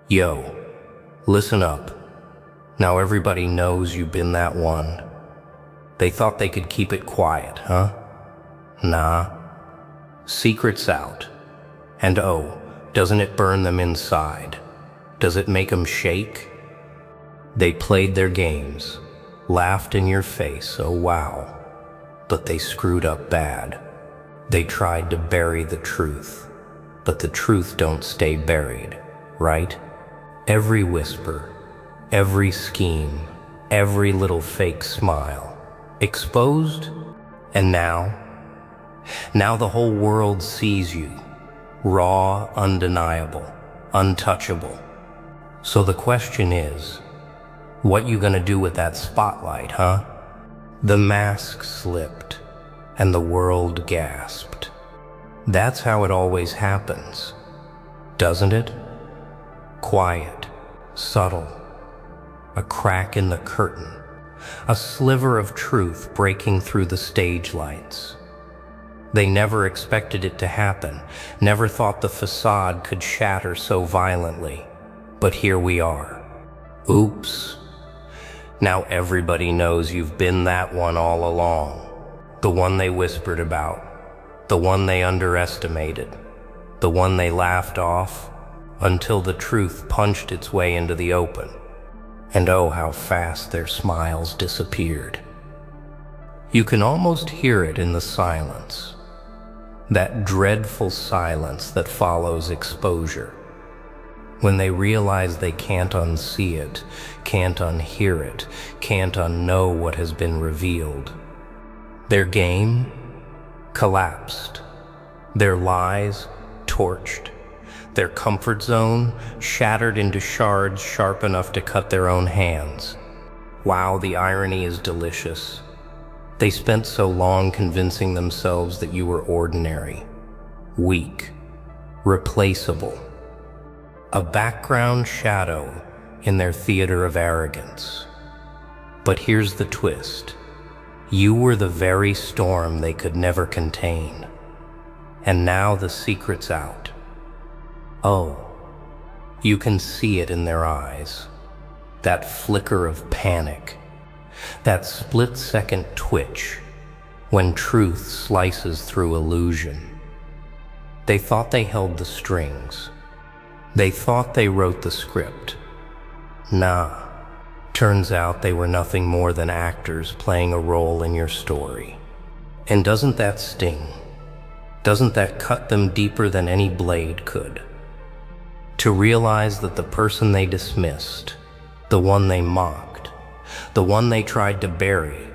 Yo, listen up. Now everybody knows you've been that one. They thought they could keep it quiet, huh? Nah. Secret's out. And oh, doesn't it burn them inside? Does it make them shake? They played their games, laughed in your face, oh wow. But they screwed up bad. They tried to bury the truth, but the truth don't stay buried, right? Every whisper, every scheme, every little fake smile, exposed, and now the whole world sees you, raw, undeniable, untouchable. So the question is, what you gonna do with that spotlight, huh? The mask slipped, and the world gasped. That's how it always happens, doesn't it? Quiet, subtle, a crack in the curtain, a sliver of truth breaking through the stage lights. They never expected it to happen, never thought the facade could shatter so violently. But here we are. Oops. Now everybody knows you've been that one all along. The one they whispered about, the one they underestimated, the one they laughed off, until the truth punched its way into the open. And oh, how fast their smiles disappeared. You can almost hear it in the silence. That dreadful silence that follows exposure. When they realize they can't unsee it, can't unhear it, can't unknow what has been revealed. Their game collapsed. Their lies torched. Their comfort zone shattered into shards sharp enough to cut their own hands. Wow, the irony is delicious. They spent so long convincing themselves that you were ordinary, weak, replaceable, a background shadow in their theater of arrogance. But here's the twist. You were the very storm they could never contain. And now the secret's out. Oh, you can see it in their eyes. That flicker of panic. That split-second twitch when truth slices through illusion. They thought they held the strings. They thought they wrote the script. Nah. Turns out they were nothing more than actors playing a role in your story. And doesn't that sting? Doesn't that cut them deeper than any blade could? To realize that the person they dismissed, the one they mocked, the one they tried to bury,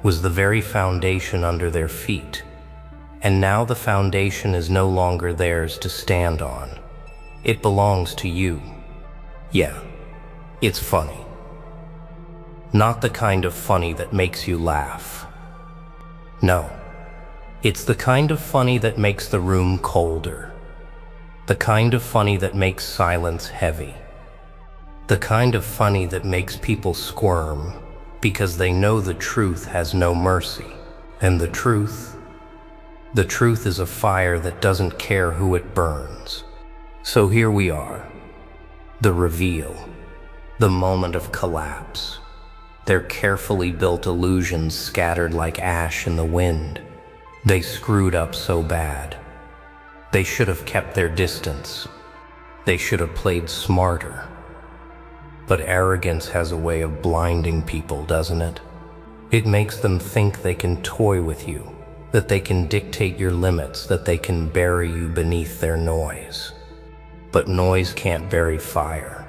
was the very foundation under their feet. And now the foundation is no longer theirs to stand on. It belongs to you. Yeah, it's funny. Not the kind of funny that makes you laugh. No, it's the kind of funny that makes the room colder. The kind of funny that makes silence heavy. The kind of funny that makes people squirm because they know the truth has no mercy. And the truth is a fire that doesn't care who it burns. So here we are, the reveal, the moment of collapse. Their carefully built illusions scattered like ash in the wind. They screwed up so bad. They should have kept their distance. They should have played smarter. But arrogance has a way of blinding people, doesn't it? It makes them think they can toy with you, that they can dictate your limits, that they can bury you beneath their noise. But noise can't bury fire.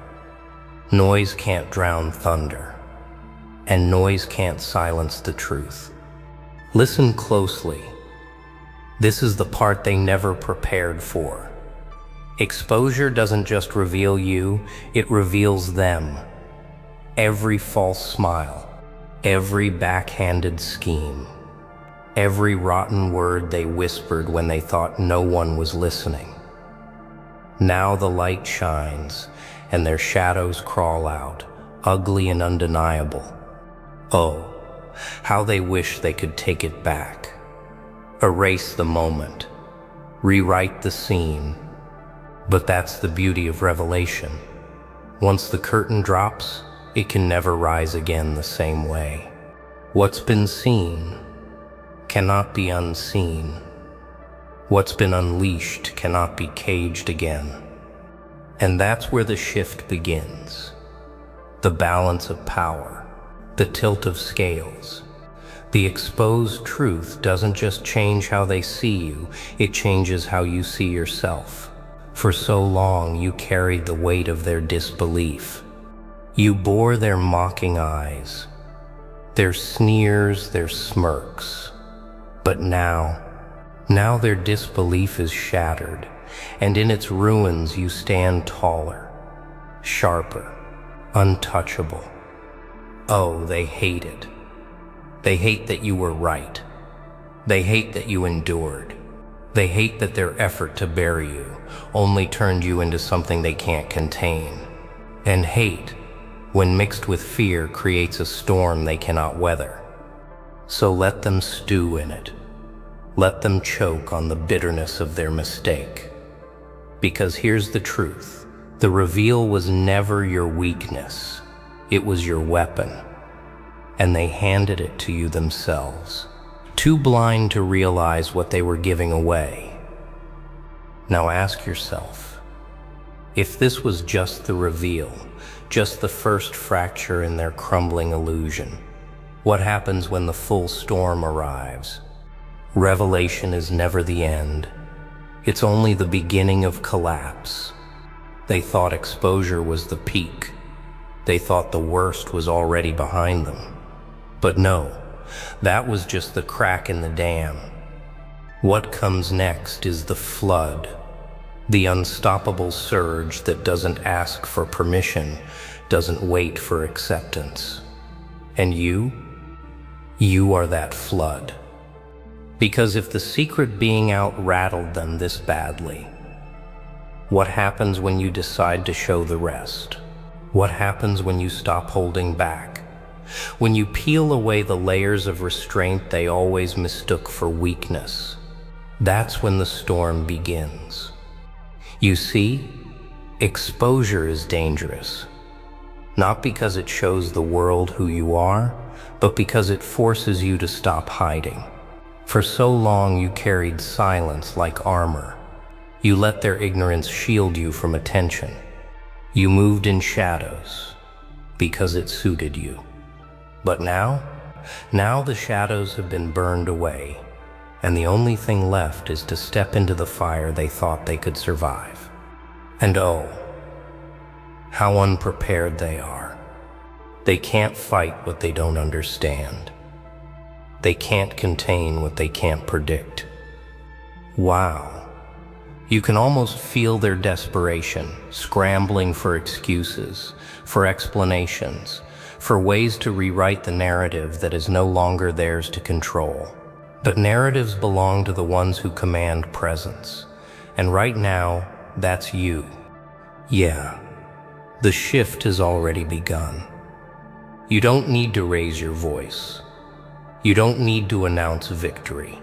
Noise can't drown thunder. And noise can't silence the truth. Listen closely. This is the part they never prepared for. Exposure doesn't just reveal you, it reveals them. Every false smile, every backhanded scheme, every rotten word they whispered when they thought no one was listening. Now the light shines, and their shadows crawl out, ugly and undeniable. Oh, how they wish they could take it back. Erase the moment, rewrite the scene. But that's the beauty of revelation. Once the curtain drops, it can never rise again the same way. What's been seen cannot be unseen. What's been unleashed cannot be caged again. And that's where the shift begins. The balance of power, the tilt of scales. The exposed truth doesn't just change how they see you, it changes how you see yourself. For so long you carried the weight of their disbelief. You bore their mocking eyes, their sneers, their smirks. But now their disbelief is shattered, and in its ruins you stand taller, sharper, untouchable. Oh, they hate it. They hate that you were right. They hate that you endured. They hate that their effort to bury you only turned you into something they can't contain. And hate, when mixed with fear, creates a storm they cannot weather. So let them stew in it. Let them choke on the bitterness of their mistake. Because here's the truth. The reveal was never your weakness. It was your weapon. And they handed it to you themselves, too blind to realize what they were giving away. Now ask yourself, if this was just the reveal, just the first fracture in their crumbling illusion, what happens when the full storm arrives? Revelation is never the end. It's only the beginning of collapse. They thought exposure was the peak. They thought the worst was already behind them. But no, that was just the crack in the dam. What comes next is the flood, the unstoppable surge that doesn't ask for permission, doesn't wait for acceptance. And you are that flood. Because if the secret being out rattled them this badly, what happens when you decide to show the rest? What happens when you stop holding back? When you peel away the layers of restraint they always mistook for weakness? That's when the storm begins. You see, exposure is dangerous. Not because it shows the world who you are, but because it forces you to stop hiding. For so long you carried silence like armor. You let their ignorance shield you from attention. You moved in shadows because it suited you. But now the shadows have been burned away, and the only thing left is to step into the fire they thought they could survive. And oh, how unprepared they are. They can't fight what they don't understand. They can't contain what they can't predict. Wow. You can almost feel their desperation, scrambling for excuses, for explanations, for ways to rewrite the narrative that is no longer theirs to control. But narratives belong to the ones who command presence. And right now, that's you. Yeah, the shift has already begun. You don't need to raise your voice. You don't need to announce victory.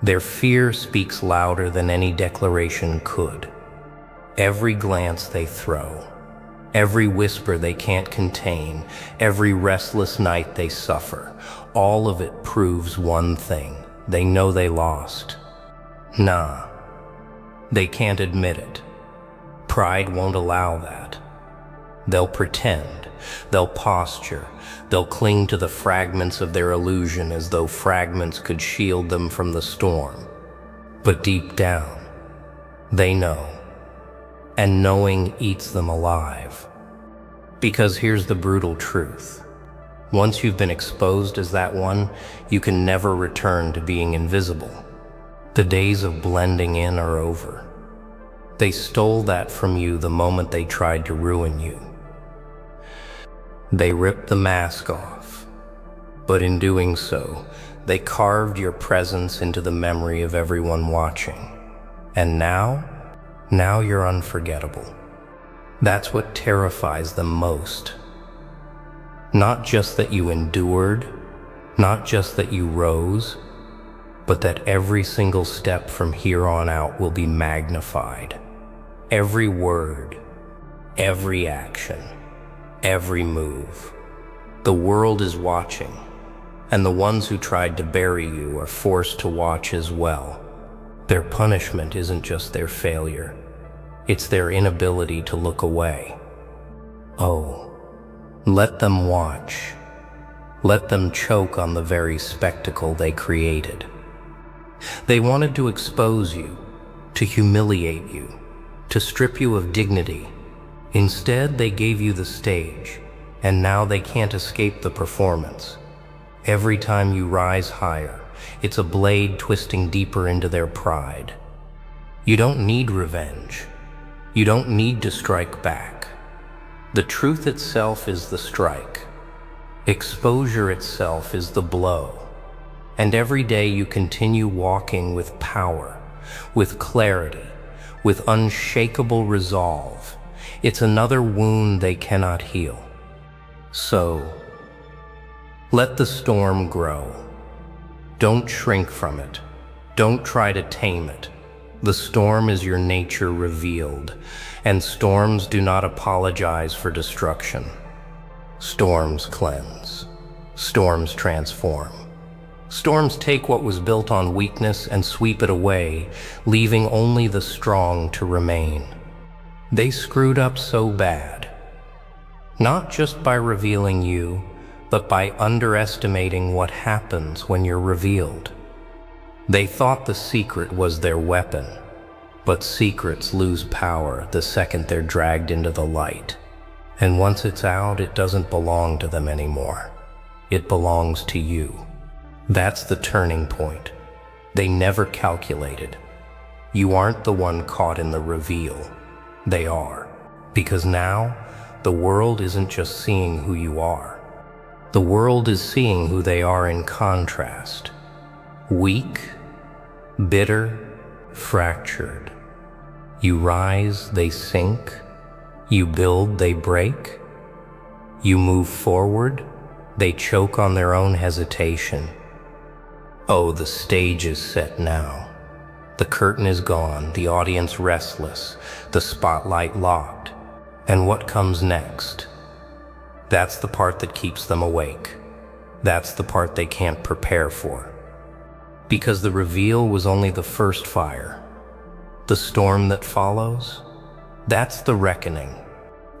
Their fear speaks louder than any declaration could. Every glance they throw, every whisper they can't contain, every restless night they suffer, all of it proves one thing. They know they lost. Nah, they can't admit it. Pride won't allow that. They'll pretend, they'll posture, they'll cling to the fragments of their illusion as though fragments could shield them from the storm. But deep down, they know. And knowing eats them alive. Because here's the brutal truth. Once you've been exposed as that one, you can never return to being invisible. The days of blending in are over. They stole that from you the moment they tried to ruin you. They ripped the mask off, but in doing so, they carved your presence into the memory of everyone watching. And now you're unforgettable. That's what terrifies them most. Not just that you endured, not just that you rose, but that every single step from here on out will be magnified. Every word, Every action, every move. The world is watching, and the ones who tried to bury you are forced to watch as well. Their punishment isn't just their failure, it's their inability to look away. Oh, let them watch. Let them choke on the very spectacle they created. They wanted to expose you, to humiliate you, to strip you of dignity. Instead, they gave you the stage, and now they can't escape the performance. Every time you rise higher, it's a blade twisting deeper into their pride. You don't need revenge. You don't need to strike back. The truth itself is the strike. Exposure itself is the blow. And every day you continue walking with power, with clarity, with unshakable resolve. It's another wound they cannot heal. So, let the storm grow. Don't shrink from it. Don't try to tame it. The storm is your nature revealed, and storms do not apologize for destruction. Storms cleanse. Storms transform. Storms take what was built on weakness and sweep it away, leaving only the strong to remain. They screwed up so bad, not just by revealing you, but by underestimating what happens when you're revealed. They thought the secret was their weapon, but secrets lose power the second they're dragged into the light. And once it's out, it doesn't belong to them anymore. It belongs to you. That's the turning point. They never calculated. You aren't the one caught in the reveal. They are. Because now, the world isn't just seeing who you are. The world is seeing who they are in contrast. Weak, bitter, fractured. You rise, they sink. You build, they break. You move forward, they choke on their own hesitation. Oh, the stage is set now. The curtain is gone, the audience restless, the spotlight locked. And what comes next? That's the part that keeps them awake. That's the part they can't prepare for. Because the reveal was only the first fire. The storm that follows, that's the reckoning.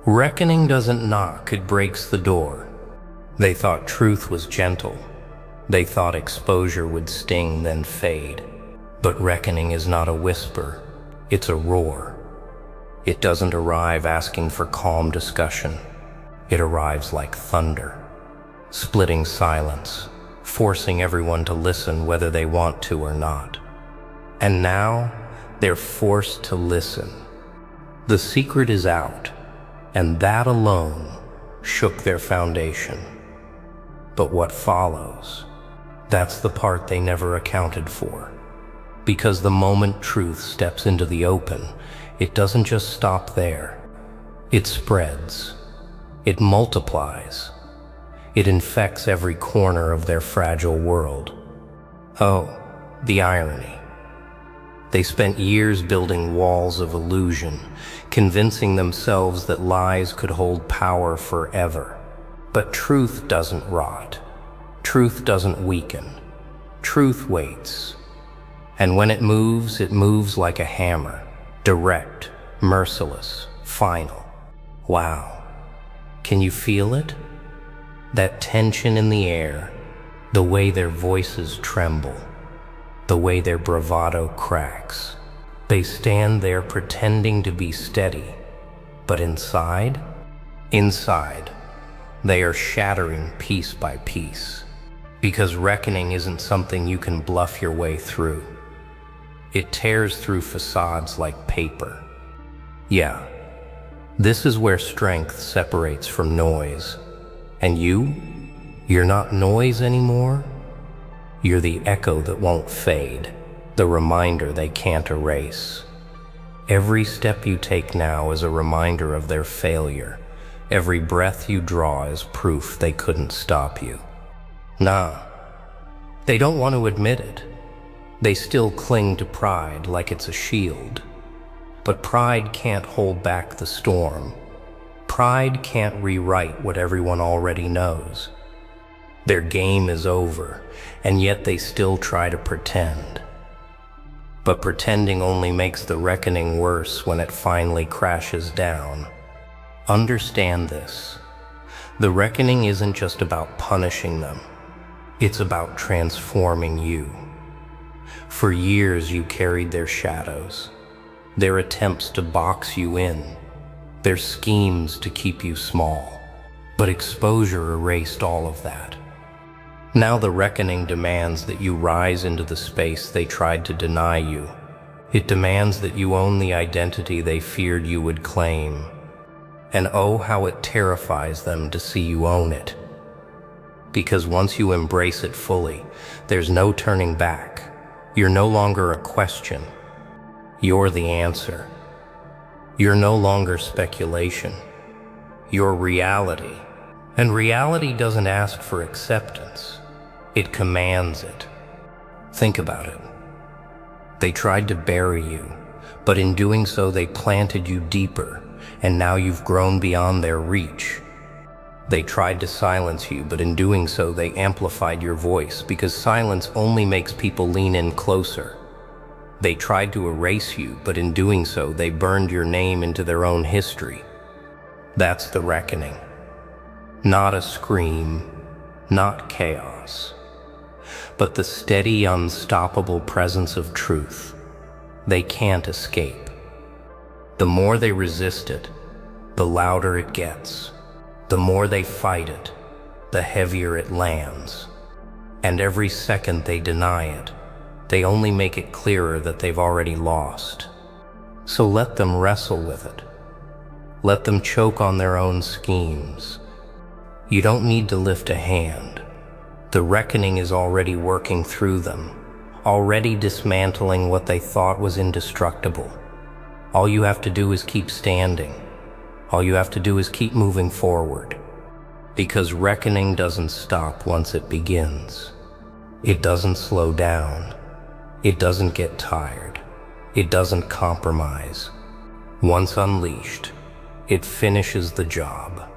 Reckoning doesn't knock, it breaks the door. They thought truth was gentle. They thought exposure would sting, then fade. But reckoning is not a whisper, it's a roar. It doesn't arrive asking for calm discussion. It arrives like thunder, splitting silence, forcing everyone to listen whether they want to or not. And now, they're forced to listen. The secret is out, and that alone shook their foundation. But what follows? That's the part they never accounted for. Because the moment truth steps into the open, it doesn't just stop there. It spreads. It multiplies. It infects every corner of their fragile world. Oh, the irony. They spent years building walls of illusion, convincing themselves that lies could hold power forever. But truth doesn't rot. Truth doesn't weaken. Truth waits. And when it moves like a hammer, direct, merciless, final. Wow. Can you feel it? That tension in the air, the way their voices tremble, the way their bravado cracks. They stand there pretending to be steady, but inside, they are shattering piece by piece. Because reckoning isn't something you can bluff your way through. It tears through facades like paper. Yeah, this is where strength separates from noise. And you're not noise anymore. You're the echo that won't fade, the reminder they can't erase. Every step you take now is a reminder of their failure. Every breath you draw is proof they couldn't stop you. Nah, they don't want to admit it. They still cling to pride like it's a shield. But pride can't hold back the storm. Pride can't rewrite what everyone already knows. Their game is over, and yet they still try to pretend. But pretending only makes the reckoning worse when it finally crashes down. Understand this. The reckoning isn't just about punishing them. It's about transforming you. For years you carried their shadows, their attempts to box you in, their schemes to keep you small. But exposure erased all of that. Now the reckoning demands that you rise into the space they tried to deny you. It demands that you own the identity they feared you would claim. And oh, how it terrifies them to see you own it. Because once you embrace it fully, there's no turning back. You're no longer a question. You're the answer. You're no longer speculation. You're reality. And reality doesn't ask for acceptance. It commands it. Think about it. They tried to bury you, but in doing so they planted you deeper, and now you've grown beyond their reach. They tried to silence you, but in doing so they amplified your voice, because silence only makes people lean in closer. They tried to erase you, but in doing so they burned your name into their own history. That's the reckoning. Not a scream, not chaos, but the steady, unstoppable presence of truth. They can't escape. The more they resist it, the louder it gets. The more they fight it, the heavier it lands. And every second they deny it, they only make it clearer that they've already lost. So let them wrestle with it. Let them choke on their own schemes. You don't need to lift a hand. The reckoning is already working through them, already dismantling what they thought was indestructible. All you have to do is keep standing. All you have to do is keep moving forward. Because reckoning doesn't stop once it begins. It doesn't slow down. It doesn't get tired. It doesn't compromise. Once unleashed, it finishes the job.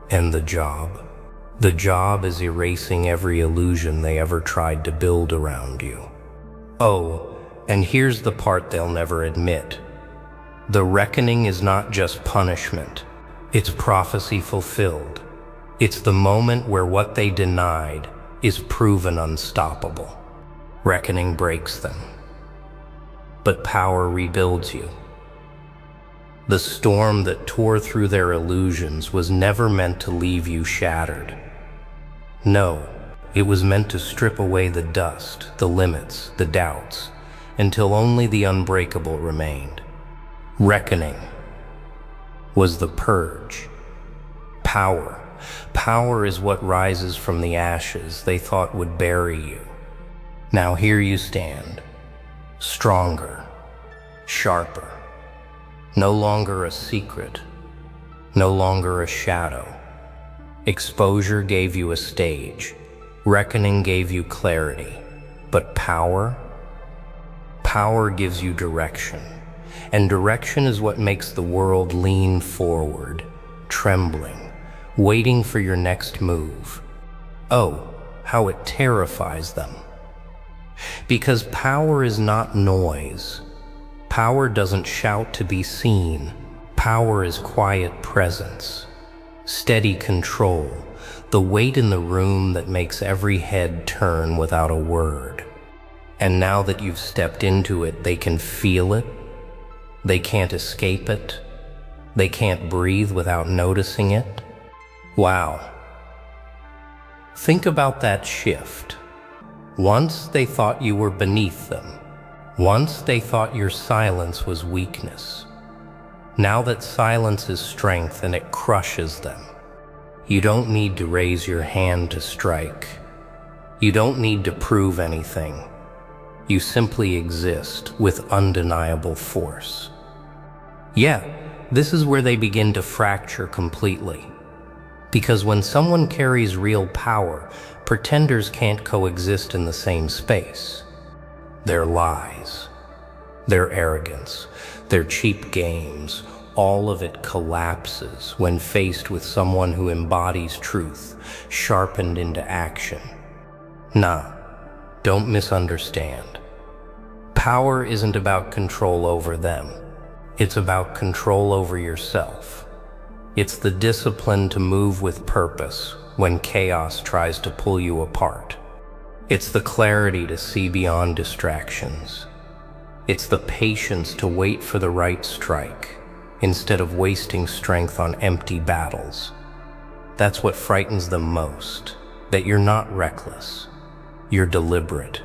And the job is erasing every illusion they ever tried to build around you. Oh, and here's the part they'll never admit. The reckoning is not just punishment. It's prophecy fulfilled. It's the moment where what they denied is proven unstoppable. Reckoning breaks them, but power rebuilds you. The storm that tore through their illusions was never meant to leave you shattered. No, it was meant to strip away the dust, the limits, the doubts, until only the unbreakable remained. Reckoning was the purge. Power is what rises from the ashes they thought would bury you. Now here you stand, stronger, sharper, no longer a secret, no longer a shadow. Exposure gave you a stage, reckoning gave you clarity, but power gives you direction. And direction is what makes the world lean forward, trembling, waiting for your next move. Oh, how it terrifies them. Because power is not noise. Power doesn't shout to be seen. Power is quiet presence, steady control, the weight in the room that makes every head turn without a word. And now that you've stepped into it, they can feel it. They can't escape it. They can't breathe without noticing it. Wow. Think about that shift. Once they thought you were beneath them. Once they thought your silence was weakness. Now that silence is strength and it crushes them. You don't need to raise your hand to strike. You don't need to prove anything. You simply exist with undeniable force. Yeah, this is where they begin to fracture completely. Because when someone carries real power, pretenders can't coexist in the same space. Their lies, their arrogance, their cheap games, all of it collapses when faced with someone who embodies truth, sharpened into action. Nah, don't misunderstand. Power isn't about control over them. It's about control over yourself. It's the discipline to move with purpose when chaos tries to pull you apart. It's the clarity to see beyond distractions. It's the patience to wait for the right strike instead of wasting strength on empty battles. That's what frightens them most, that you're not reckless, you're deliberate.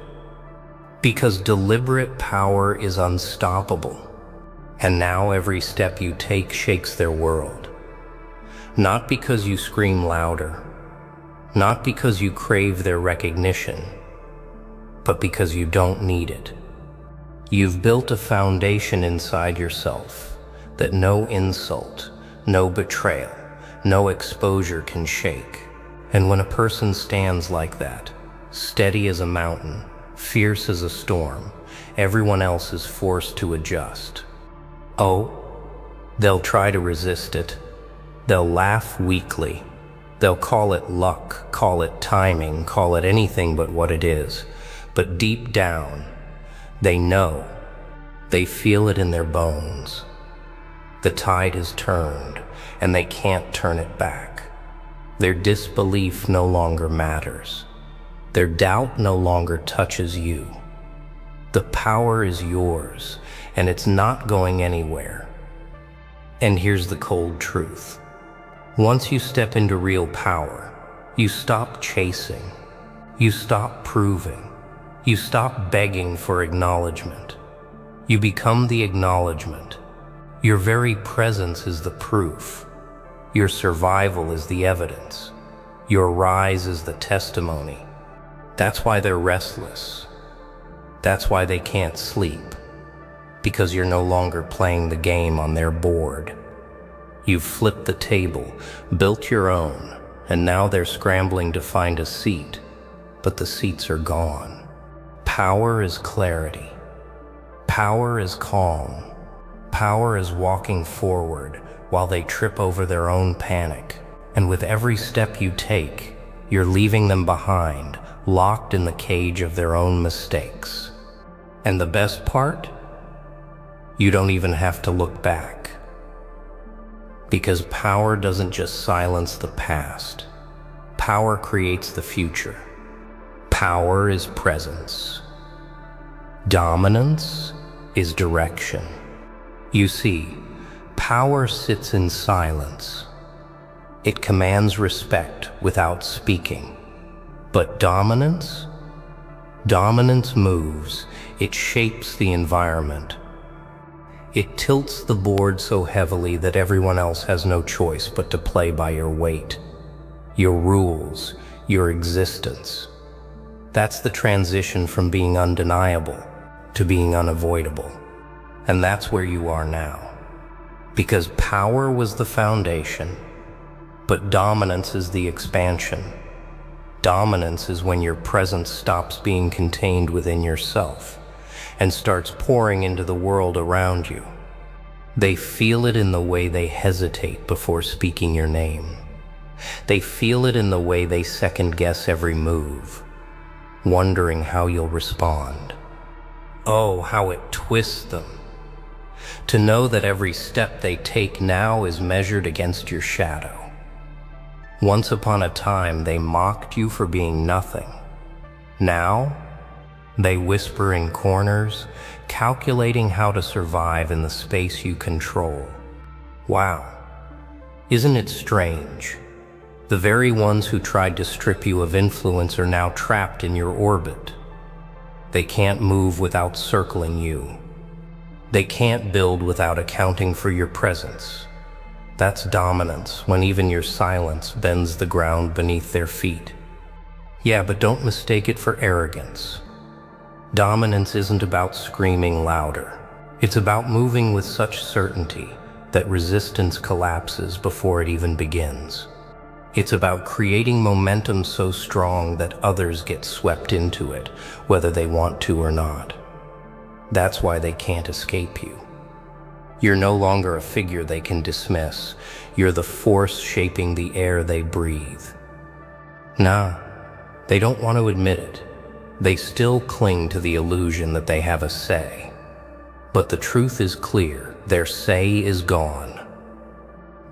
Because deliberate power is unstoppable, and now every step you take shakes their world. Not because you scream louder, not because you crave their recognition, but because you don't need it. You've built a foundation inside yourself that no insult, no betrayal, no exposure can shake. And when a person stands like that, steady as a mountain, fierce as a storm, everyone else is forced to adjust. Oh, they'll try to resist it. They'll laugh weakly. They'll call it luck, call it timing, call it anything but what it is. But deep down, they know. They feel it in their bones. The tide has turned, and they can't turn it back. Their disbelief no longer matters. Their doubt no longer touches you. The power is yours, and it's not going anywhere. And here's the cold truth. Once you step into real power, you stop chasing. You stop proving. You stop begging for acknowledgement. You become the acknowledgement. Your very presence is the proof. Your survival is the evidence. Your rise is the testimony. That's why they're restless. That's why they can't sleep. Because you're no longer playing the game on their board. You've flipped the table, built your own, and now they're scrambling to find a seat, but the seats are gone. Power is clarity. Power is calm. Power is walking forward while they trip over their own panic. And with every step you take, you're leaving them behind, locked in the cage of their own mistakes. And the best part? You don't even have to look back. Because power doesn't just silence the past. Power creates the future. Power is presence. Dominance is direction. You see, power sits in silence. It commands respect without speaking. But dominance? Dominance moves. It shapes the environment. It tilts the board so heavily that everyone else has no choice but to play by your weight, your rules, your existence. That's the transition from being undeniable to being unavoidable. And that's where you are now. Because power was the foundation, but dominance is the expansion. Dominance is when your presence stops being contained within yourself and starts pouring into the world around you. They feel it in the way they hesitate before speaking your name. They feel it in the way they second-guess every move, wondering how you'll respond. Oh, how it twists them. To know that every step they take now is measured against your shadow. Once upon a time, they mocked you for being nothing. Now, they whisper in corners, calculating how to survive in the space you control. Wow, isn't it strange? The very ones who tried to strip you of influence are now trapped in your orbit. They can't move without circling you. They can't build without accounting for your presence. That's dominance, when even your silence bends the ground beneath their feet. Yeah, but don't mistake it for arrogance. Dominance isn't about screaming louder. It's about moving with such certainty that resistance collapses before it even begins. It's about creating momentum so strong that others get swept into it, whether they want to or not. That's why they can't escape you. You're no longer a figure they can dismiss. You're the force shaping the air they breathe. Nah, they don't want to admit it. They still cling to the illusion that they have a say. But the truth is clear. Their say is gone.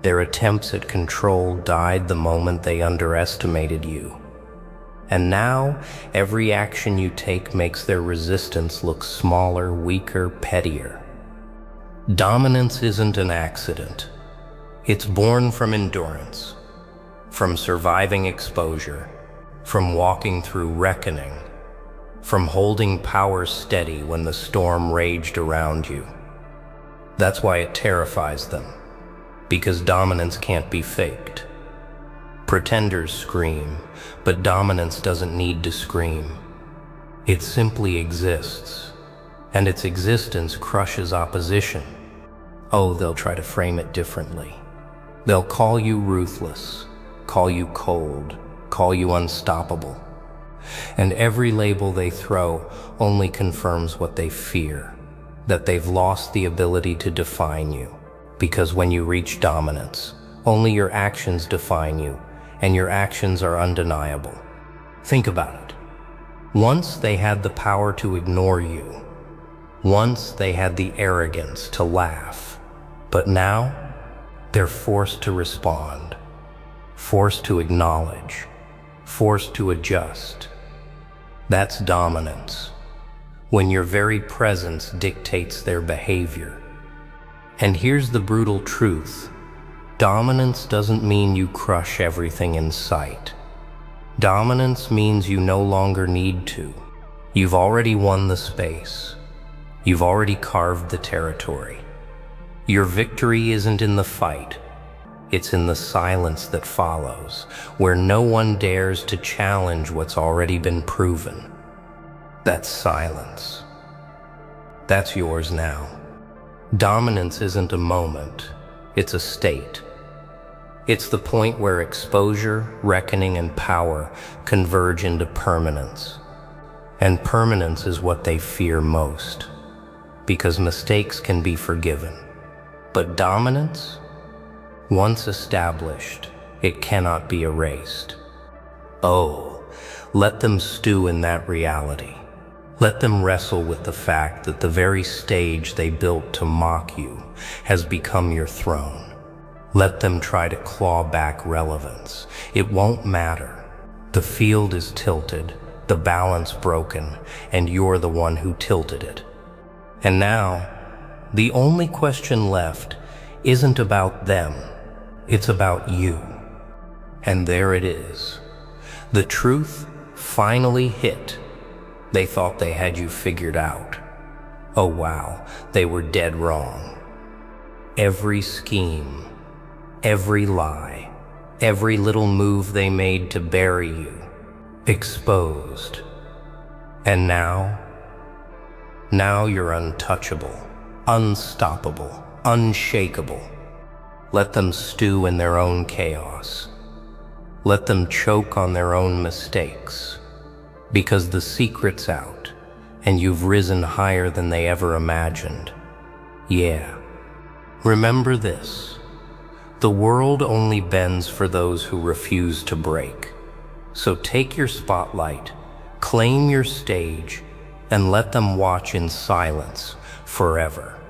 Their attempts at control died the moment they underestimated you. And now, every action you take makes their resistance look smaller, weaker, pettier. Dominance isn't an accident. It's born from endurance, from surviving exposure, from walking through reckoning, from holding power steady when the storm raged around you. That's why it terrifies them, because dominance can't be faked. Pretenders scream, but dominance doesn't need to scream. It simply exists, and its existence crushes opposition. Oh, they'll try to frame it differently. They'll call you ruthless, call you cold, call you unstoppable. And every label they throw only confirms what they fear, that they've lost the ability to define you. Because when you reach dominance, only your actions define you, and your actions are undeniable. Think about it. Once they had the power to ignore you. Once they had the arrogance to laugh. But now, they're forced to respond, forced to acknowledge, forced to adjust. That's dominance, when your very presence dictates their behavior. And here's the brutal truth. Dominance doesn't mean you crush everything in sight. Dominance means you no longer need to. You've already won the space. You've already carved the territory. Your victory isn't in the fight. It's in the silence that follows, where no one dares to challenge what's already been proven. That's silence. That's yours now. Dominance isn't a moment, it's a state. It's the point where exposure, reckoning, and power converge into permanence. And permanence is what they fear most, because mistakes can be forgiven. But dominance? Once established, it cannot be erased. Oh, let them stew in that reality. Let them wrestle with the fact that the very stage they built to mock you has become your throne. Let them try to claw back relevance. It won't matter. The field is tilted, the balance broken, and you're the one who tilted it. And now, the only question left isn't about them. It's about you. And there it is. The truth finally hit. They thought they had you figured out. Oh wow, they were dead wrong. Every scheme, every lie, every little move they made to bury you, exposed. And now you're untouchable, unstoppable, unshakable. Let them stew in their own chaos. Let them choke on their own mistakes. Because the secret's out, and you've risen higher than they ever imagined. Yeah. Remember this. The world only bends for those who refuse to break. So take your spotlight, claim your stage, and let them watch in silence forever.